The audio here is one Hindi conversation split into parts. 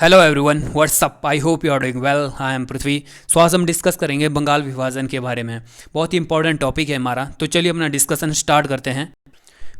Hello everyone, what's up. I hope you are doing well. I am Prithvi. So आज हम डिस्कस करेंगे बंगाल विभाजन के बारे में। बहुत ही इंपॉर्टेंट टॉपिक है हमारा, तो चलिए अपना डिस्कशन स्टार्ट करते हैं।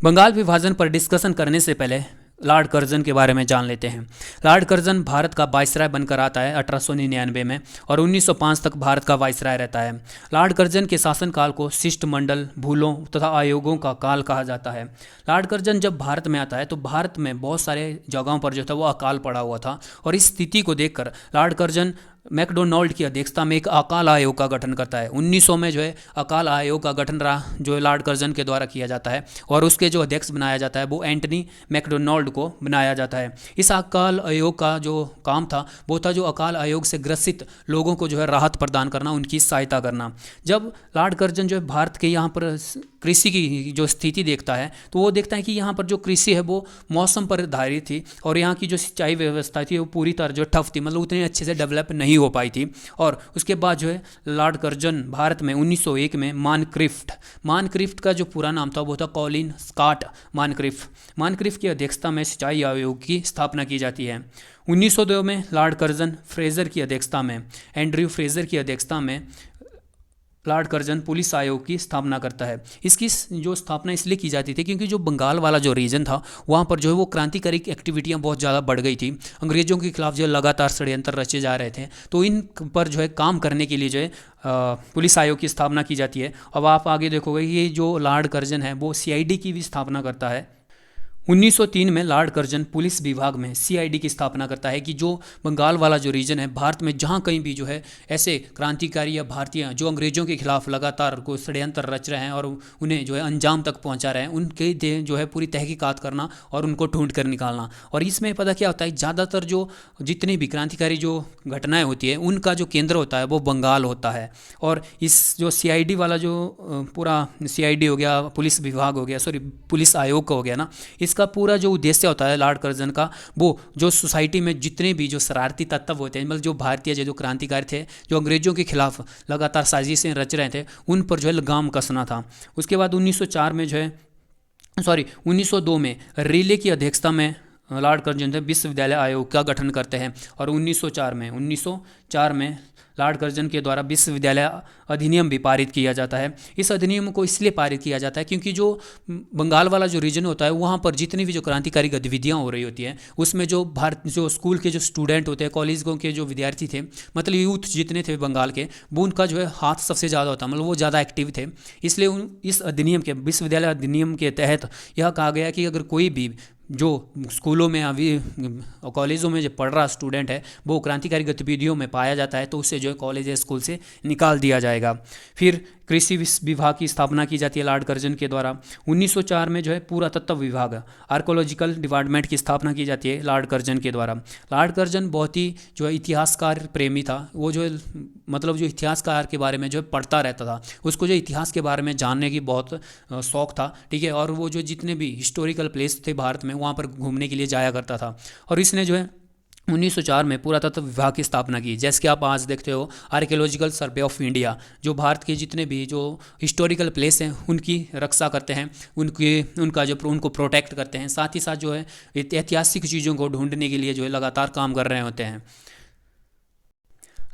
बंगाल विभाजन पर डिस्कशन करने से पहले लॉर्ड कर्जन के बारे में जान लेते हैं। लॉर्ड कर्जन भारत का वाइसराय बनकर आता है 1899 में और 1905 तक भारत का वाइसराय रहता है। लॉर्ड कर्जन के शासनकाल को शिष्टमंडल, भूलों तथा आयोगों का काल कहा जाता है। लॉर्ड कर्जन जब भारत में आता है तो भारत में बहुत सारे जगहों पर जो था वो अकाल पड़ा हुआ था, और इस स्थिति को देखकर लॉर्ड कर्जन मैकडोनाल्ड की अध्यक्षता में एक अकाल आयोग का गठन करता है। 1900 में जो है अकाल आयोग का गठन रहा, जो लॉर्ड कर्जन के द्वारा किया जाता है, और उसके जो अध्यक्ष बनाया जाता है वो एंटनी मैकडोनाल्ड को बनाया जाता है। इस अकाल आयोग का जो काम था वो था जो अकाल आयोग से ग्रसित लोगों को जो है राहत प्रदान करना, उनकी सहायता करना। जब लॉर्ड कर्जन जो है भारत के यहाँ पर कृषि की जो स्थिति देखता है तो वो देखता है कि यहाँ पर जो कृषि है वो मौसम पर आधारित थी, और यहाँ की जो सिंचाई व्यवस्था थी वो पूरी तरह जो ठप थी, मतलब उतनी अच्छे से डेवलप नहीं हो पाई थी। और उसके बाद जो है लॉर्ड कर्जन भारत में 1901 में मानक्रिफ्ट का जो पूरा नाम था वो था कॉलिन स्कॉट मानक्रिफ्ट की अध्यक्षता में सिंचाई आयोग की स्थापना की जाती है। 1902 में लॉर्ड कर्जन एंड्रयू फ्रेजर की अध्यक्षता में लॉर्ड कर्जन पुलिस आयोग की स्थापना करता है। इसकी जो स्थापना इसलिए की जाती थी क्योंकि जो बंगाल वाला जो रीजन था वहाँ पर जो है वो क्रांतिकारी एक्टिविटियाँ बहुत ज़्यादा बढ़ गई थी। अंग्रेज़ों के खिलाफ जो लगातार षड्यंत्र रचे जा रहे थे, तो इन पर जो है काम करने के लिए जो है पुलिस आयोग की स्थापना की जाती है। अब आप आगे देखोगे ये जो लॉर्ड कर्जन है वो सीआईडी की भी स्थापना करता है। 1903 में लॉर्ड कर्जन पुलिस विभाग में सीआईडी की स्थापना करता है कि जो बंगाल वाला जो रीजन है भारत में जहाँ कहीं भी जो है ऐसे क्रांतिकारी या भारतीय जो अंग्रेज़ों के खिलाफ लगातार को षड्यंत्र रच रहे हैं और उन्हें जो है अंजाम तक पहुँचा रहे हैं, उनके जो है पूरी तहकीकात करना और उनको ढूंढ कर निकालना। और इसमें पता क्या होता है, ज़्यादातर जो जितनी भी क्रांतिकारी जो घटनाएँ होती है उनका जो केंद्र होता है वो बंगाल होता है। और इस जो सीआईडी वाला जो पूरा सीआईडी हो गया, पुलिस विभाग हो गया, पुलिस आयोग का हो गया ना, इसका पूरा जो उद्देश्य होता है लॉर्ड कर्जन का, वो जो सोसाइटी में जितने भी जो शरारती तत्व होते हैं, मतलब जो भारतीय जो क्रांतिकारी थे जो अंग्रेजों के खिलाफ लगातार साजिशें रच रहे थे, उन पर जो है लगाम कसना था। उसके बाद 1902 में रिले की अध्यक्षता में लॉर्ड कर्जन विश्वविद्यालय आयोग का गठन करते हैं, और 1904 में लॉर्ड कर्जन के द्वारा विश्वविद्यालय अधिनियम भी पारित किया जाता है। इस अधिनियम को इसलिए पारित किया जाता है क्योंकि जो बंगाल वाला जो रीजन होता है वहाँ पर जितनी भी जो क्रांतिकारी गतिविधियाँ हो रही होती हैं उसमें जो स्कूल के जो स्टूडेंट होते हैं, कॉलेजों के जो विद्यार्थी थे, मतलब यूथ जितने थे बंगाल के, वो उनका जो है हाथ सबसे ज़्यादा होता, मतलब वो ज़्यादा एक्टिव थे। इसलिए इस अधिनियम के विश्वविद्यालय अधिनियम के तहत यह कहा गया कि अगर कोई भी जो स्कूलों में अभी कॉलेजों में जो पढ़ रहा स्टूडेंट है वो क्रांतिकारी गतिविधियों में पाया जाता है तो उसे जो है कॉलेज या स्कूल से निकाल दिया जाएगा। फिर कृषि विभाग की स्थापना की जाती है लॉर्ड कर्जन के द्वारा। 1904 में जो है पुरातत्व विभाग, आर्कोलॉजिकल डिपार्टमेंट की स्थापना की जाती है लॉर्ड कर्जन के द्वारा। लॉर्ड कर्जन बहुत ही जो है इतिहासकार प्रेमी था, वो जो है मतलब जो इतिहासकार के बारे में जो है पढ़ता रहता था, उसको जो इतिहास के बारे में जानने की बहुत शौक था, ठीक है। और वो जो जितने भी हिस्टोरिकल प्लेस थे भारत में वहाँ पर घूमने के लिए जाया करता था, और इसने जो है 1904 में पुरातत्व विभाग की स्थापना की। जैसे कि आप आज देखते हो आर्कियोलॉजिकल सर्वे ऑफ इंडिया, जो भारत के जितने भी जो हिस्टोरिकल प्लेस हैं उनकी रक्षा करते हैं, उनको प्रोटेक्ट करते हैं, साथ ही साथ जो है ऐतिहासिक चीज़ों को ढूंढने के लिए जो है लगातार काम कर रहे होते हैं।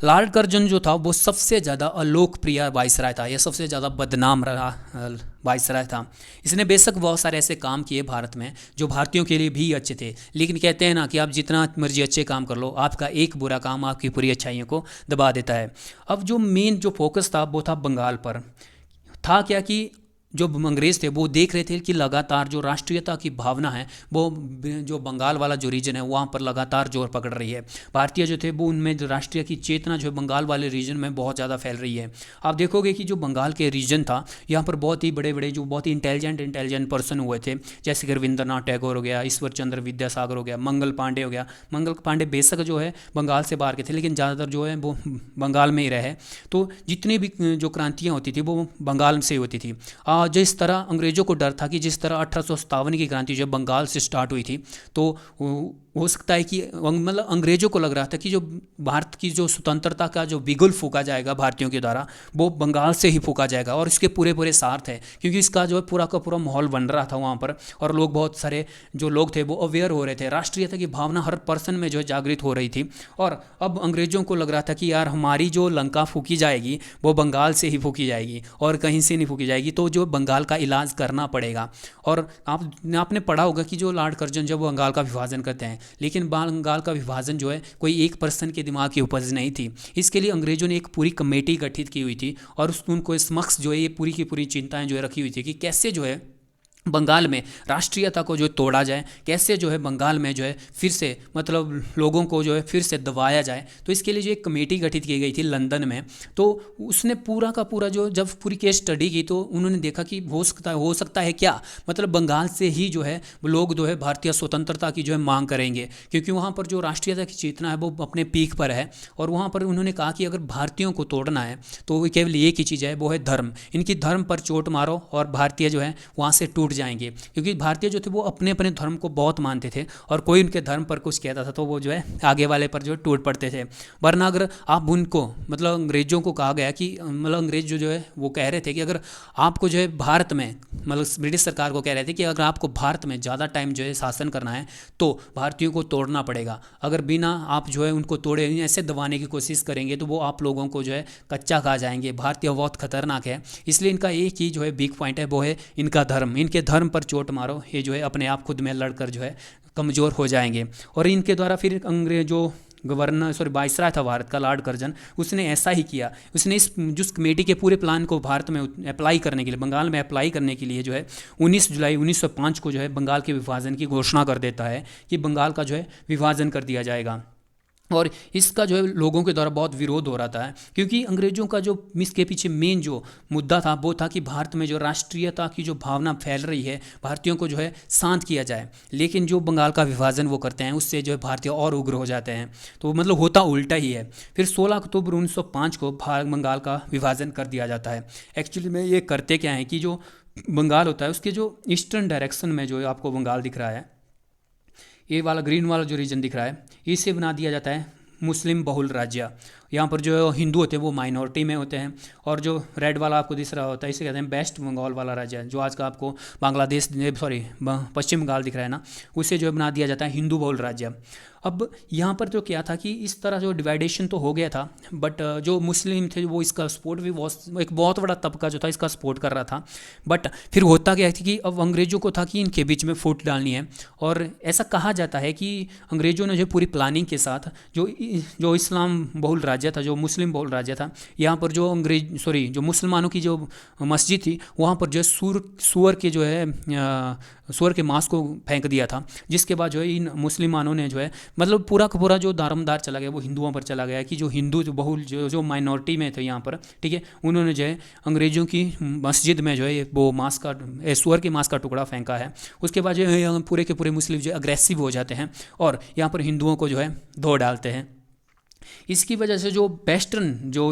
लॉर्ड कर्जन जो था वो सबसे ज़्यादा अलोकप्रिय वाइसराय था, यह सबसे ज़्यादा बदनाम रहा वाइसराय था। इसने बेशक बहुत सारे ऐसे काम किए भारत में जो भारतीयों के लिए भी अच्छे थे, लेकिन कहते हैं ना कि आप जितना मर्जी अच्छे काम कर लो, आपका एक बुरा काम आपकी पूरी अच्छाइयों को दबा देता है। अब जो मेन जो फोकस था वो था बंगाल पर। था क्या कि जो अंग्रेज़ थे वो देख रहे थे कि लगातार जो राष्ट्रीयता की भावना है वो जो बंगाल वाला जो रीजन है वहाँ पर लगातार जोर पकड़ रही है। भारतीय जो थे वो उनमें जो राष्ट्रीय की चेतना जो बंगाल वाले रीजन में बहुत ज़्यादा फैल रही है। आप देखोगे कि जो बंगाल के रीजन था यहाँ पर बहुत ही बड़े बड़े जो बहुत ही इंटेलिजेंट पर्सन हुए थे, जैसे कि रविंद्रनाथ टैगोर हो गया, ईश्वर चंद्र विद्यासागर हो गया, मंगल पांडे हो गया। मंगल पांडे बेशक जो है बंगाल से बाहर के थे, लेकिन ज़्यादातर जो है वो बंगाल में ही रहे, तो जितनी भी जो क्रांतियाँ होती थी वो बंगाल से होती थी। जिस तरह अंग्रेज़ों को डर था कि जिस तरह 1857 की क्रांति जो बंगाल से स्टार्ट हुई थी, तो हो सकता है कि मतलब अंग्रेजों को लग रहा था कि जो भारत की जो स्वतंत्रता का जो बिगुल फूका जाएगा भारतीयों के द्वारा, वो बंगाल से ही फूका जाएगा, और इसके पूरे पूरे सार्थ है, क्योंकि इसका जो है पूरा का पूरा माहौल बन रहा था वहाँ पर, और लोग, बहुत सारे जो लोग थे वो अवेयर हो रहे थे, राष्ट्रीयता की भावना हर पर्सन में जो है जागृत हो रही थी। और अब अंग्रेजों को लग रहा था कि यार हमारी जो लंका फूकी जाएगी वो बंगाल से ही फूकी जाएगी और कहीं से नहीं फूकी जाएगी, तो जो बंगाल का इलाज करना पड़ेगा। और आपने पढ़ा होगा कि जो लॉर्ड कर्जन जब बंगाल का विभाजन करते हैं, लेकिन बंगाल का विभाजन जो है कोई एक पर्सन के दिमाग की उपज नहीं थी। इसके लिए अंग्रेजों ने एक पूरी कमेटी गठित की हुई थी, और उनको समक्ष जो है ये पूरी की पूरी चिंताएं जो है रखी हुई थी कि कैसे जो है बंगाल में राष्ट्रीयता को जो तोड़ा जाए, कैसे जो है बंगाल में जो है फिर से मतलब लोगों को जो है फिर से दबाया जाए। तो इसके लिए जो एक कमेटी गठित की गई थी लंदन में, तो उसने पूरा का पूरा जो जब पूरी केस स्टडी की, तो उन्होंने देखा कि हो सकता है क्या, मतलब बंगाल से ही जो है लोग जो है भारतीय स्वतंत्रता की जो है मांग करेंगे, क्योंकि वहाँ पर जो राष्ट्रीयता की चेतना है वो अपने पीक पर है। और वहाँ पर उन्होंने कहा कि अगर भारतीयों को तोड़ना है तो केवल एक ही चीज़ है, वो है धर्म। इनकी धर्म पर चोट मारो और भारतीय जो है वहाँ से टूट जाएंगे, क्योंकि भारतीय जो थे वो अपने अपने धर्म को बहुत मानते थे, और कोई उनके धर्म पर कुछ कहता था तो वो जो है आगे वाले पर जो टूट पड़ते थे। वरना अगर आप उनको मतलब अंग्रेजों को कहा गया कि मतलब अंग्रेज जो है वो कह रहे थे कि अगर आपको जो है भारत में, मतलब ब्रिटिश सरकार को कह रहे थे कि अगर आपको भारत में ज़्यादा टाइम जो है शासन करना है तो भारतीयों को तोड़ना पड़ेगा, अगर बिना आप जो है उनको तोड़े ऐसे दबाने की कोशिश करेंगे तो वो आप लोगों को जो है कच्चा खा जाएंगे, भारतीय बहुत खतरनाक है। इसलिए इनका एक ही जो है बिग पॉइंट है, वो है इनका धर्म। इनके धर्म पर चोट मारो, ये जो है अपने आप खुद में लड़कर जो है कमज़ोर हो जाएंगे। और इनके द्वारा फिर अंग्रेज जो वाइसराय था भारत का, लॉर्ड कर्जन, उसने ऐसा ही किया। उसने इस जिस कमेटी के पूरे प्लान को भारत में अप्लाई करने के लिए, बंगाल में अप्लाई करने के लिए जो है 19 जुलाई 1905 को जो है बंगाल के विभाजन की घोषणा कर देता है कि बंगाल का जो है विभाजन कर दिया जाएगा। और इसका जो है लोगों के द्वारा बहुत विरोध हो रहा था, क्योंकि अंग्रेजों का जो इसके पीछे मेन जो मुद्दा था वो था कि भारत में जो राष्ट्रीयता की जो भावना फैल रही है, भारतीयों को जो है शांत किया जाए। लेकिन जो बंगाल का विभाजन वो करते हैं उससे जो है भारतीय और उग्र हो जाते हैं, तो मतलब होता उल्टा ही है। फिर 16 अक्टूबर 1905 को बंगाल का विभाजन कर दिया जाता है। एक्चुअली में ये करते क्या है कि जो बंगाल होता है उसके जो ईस्टर्न डायरेक्शन में जो आपको बंगाल दिख रहा है, ये वाला ग्रीन वाला जो रीजन दिख रहा है, इसे बना दिया जाता है मुस्लिम बहुल राज्य। यहाँ पर जो हिंदू होते हैं वो माइनॉरिटी में होते हैं, और जो रेड वाला आपको दिख रहा होता है इसे कहते हैं वेस्ट बंगाल वाला राज्य, जो आज का आपको बांग्लादेश पश्चिम बंगाल दिख रहा है ना, उसे जो है बना दिया जाता है हिंदू बहुल राज्य। अब यहाँ पर तो क्या था कि इस तरह जो डिवाइडेशन तो हो गया था, बट जो मुस्लिम थे वो इसका सपोर्ट भी एक बहुत बड़ा तबका जो था इसका सपोर्ट कर रहा था। बट फिर होता क्या थी कि अब अंग्रेजों को था कि इनके बीच में फूट डालनी है, और ऐसा कहा जाता है कि अंग्रेजों ने जो पूरी प्लानिंग के साथ जो इस्लाम बहुल राज्य था, जो मुस्लिम बहुल राज्य था, यहाँ पर जो जो मुसलमानों की जो मस्जिद थी वहाँ पर जो है सूअर के जो है सूअर के मांस को फेंक दिया था, जिसके बाद जो है इन मुसलमानों ने जो है मतलब पूरा का पूरा जो दारोमदार चला गया वो हिंदुओं पर चला गया, कि जो हिंदू जो बहुल जो माइनॉरिटी में थे यहाँ पर, ठीक है, उन्होंने जो है अंग्रेजों की मस्जिद में जो है वो मांस का सूअर के मांस का टुकड़ा फेंका है। उसके बाद जो है पूरे के पूरे मुस्लिम जो अग्रेसिव हो जाते हैं और यहाँ पर हिंदुओं को जो है धो डालते हैं। इसकी वजह से जो वेस्टर्न जो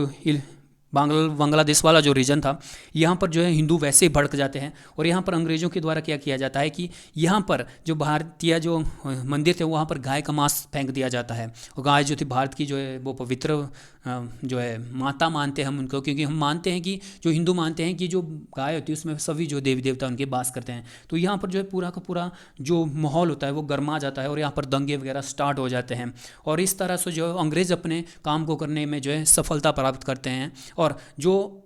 बांग्लादेश वाला जो रीजन था, यहाँ पर जो है हिंदू वैसे ही भड़क जाते हैं, और यहाँ पर अंग्रेज़ों के द्वारा क्या किया जाता है कि यहाँ पर जो भारतीय जो मंदिर थे वहाँ पर गाय का मांस फेंक दिया जाता है। और गाय जो थी भारत की जो है वो पवित्र जो है माता मानते हैं हम उनको, क्योंकि हम मानते हैं कि जो हिंदू मानते हैं कि जो गाय होती है उसमें सभी जो देवी देवता उनके वास करते हैं। तो यहाँ पर जो है पूरा का पूरा जो माहौल होता है वो गर्मा जाता है, और यहाँ पर दंगे वगैरह स्टार्ट हो जाते हैं, और इस तरह से जो अंग्रेज़ अपने काम को करने में जो है सफलता प्राप्त करते हैं। और जो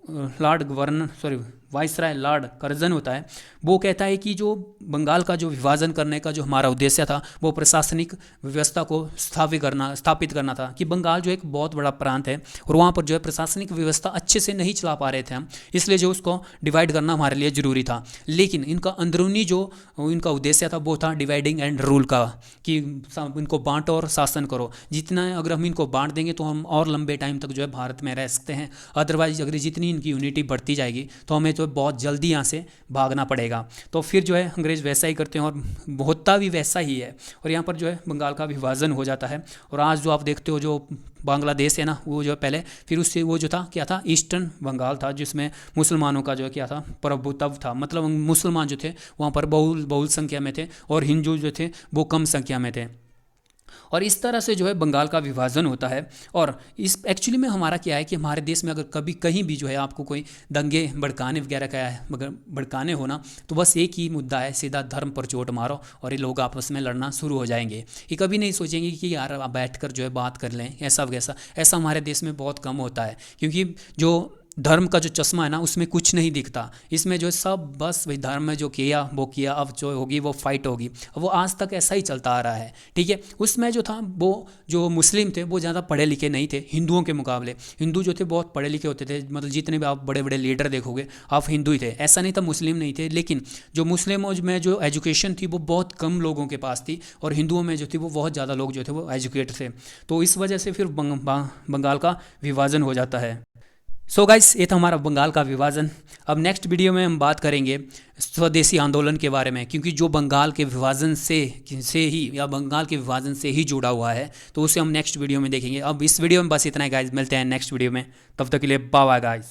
वाइसराय लॉर्ड कर्जन होता है वो कहता है कि जो बंगाल का जो विभाजन करने का जो हमारा उद्देश्य था वो प्रशासनिक व्यवस्था को स्थापित करना था, कि बंगाल जो एक बहुत बड़ा प्रांत है और वहाँ पर जो है प्रशासनिक व्यवस्था अच्छे से नहीं चला पा रहे थे हम, इसलिए जो उसको डिवाइड करना हमारे लिए ज़रूरी था। लेकिन इनका अंदरूनी जो इनका उद्देश्य था वो था डिवाइडिंग एंड रूल का, कि इनको बांटो और शासन करो। जितना अगर हम इनको बांट देंगे तो हम और लंबे टाइम तक जो है भारत में रह सकते हैं, अदरवाइज अगर जितनी इनकी यूनिटी बढ़ती जाएगी तो हमें तो बहुत जल्दी यहाँ से भागना पड़ेगा। तो फिर जो है अंग्रेज़ वैसा ही करते हैं और होता भी वैसा ही है, और यहाँ पर जो है बंगाल का विभाजन हो जाता है। और आज जो आप देखते हो जो बांग्लादेश है ना, वो जो पहले फिर उससे वो जो था क्या था, ईस्टर्न बंगाल था, जिसमें मुसलमानों का जो है क्या था, प्रभुत्व था। मतलब मुसलमान जो थे वहाँ पर बहुल संख्या में थे और हिंदू जो थे वो कम संख्या में थे। और इस तरह से जो है बंगाल का विभाजन होता है। और इस एक्चुअली में हमारा क्या है कि हमारे देश में अगर कभी कहीं भी जो है आपको कोई दंगे भड़काने वगैरह का है, मगर भड़काने हो ना, तो बस एक ही मुद्दा है, सीधा धर्म पर चोट मारो और ये लोग आपस में लड़ना शुरू हो जाएंगे। ये कभी नहीं सोचेंगे कि यार आप बैठ कर जो है बात कर लें, ऐसा वैसा। ऐसा हमारे देश में बहुत कम होता है, क्योंकि जो धर्म का जो चश्मा है ना उसमें कुछ नहीं दिखता। इसमें जो है सब बस वही धर्म में जो किया वो किया, अब जो होगी वो फाइट होगी। वो आज तक ऐसा ही चलता आ रहा है, ठीक है। उसमें जो था वो जो मुस्लिम थे वो ज़्यादा पढ़े लिखे नहीं थे हिंदुओं के मुकाबले। हिंदू जो थे बहुत पढ़े लिखे होते थे, मतलब जितने भी आप बड़े बड़े लीडर देखोगे आप हिंदू ही थे, ऐसा नहीं था मुस्लिम नहीं थे। लेकिन जो मुस्लिमों में जो एजुकेशन थी वो बहुत कम लोगों के पास थी, और हिंदुओं में जो थी वो बहुत ज़्यादा लोग जो थे वो एजुकेट थे। तो इस वजह से फिर बंगाल का विभाजन हो जाता है। सो गाइस, ये था हमारा बंगाल का विभाजन। अब नेक्स्ट वीडियो में हम बात करेंगे स्वदेशी आंदोलन के बारे में, क्योंकि जो बंगाल के विभाजन से ही या बंगाल के विभाजन से ही जुड़ा हुआ है, तो उसे हम नेक्स्ट वीडियो में देखेंगे। अब इस वीडियो में बस इतना ही गाइस, मिलते हैं नेक्स्ट वीडियो में, तब तक के लिए बाय बाय गाइस।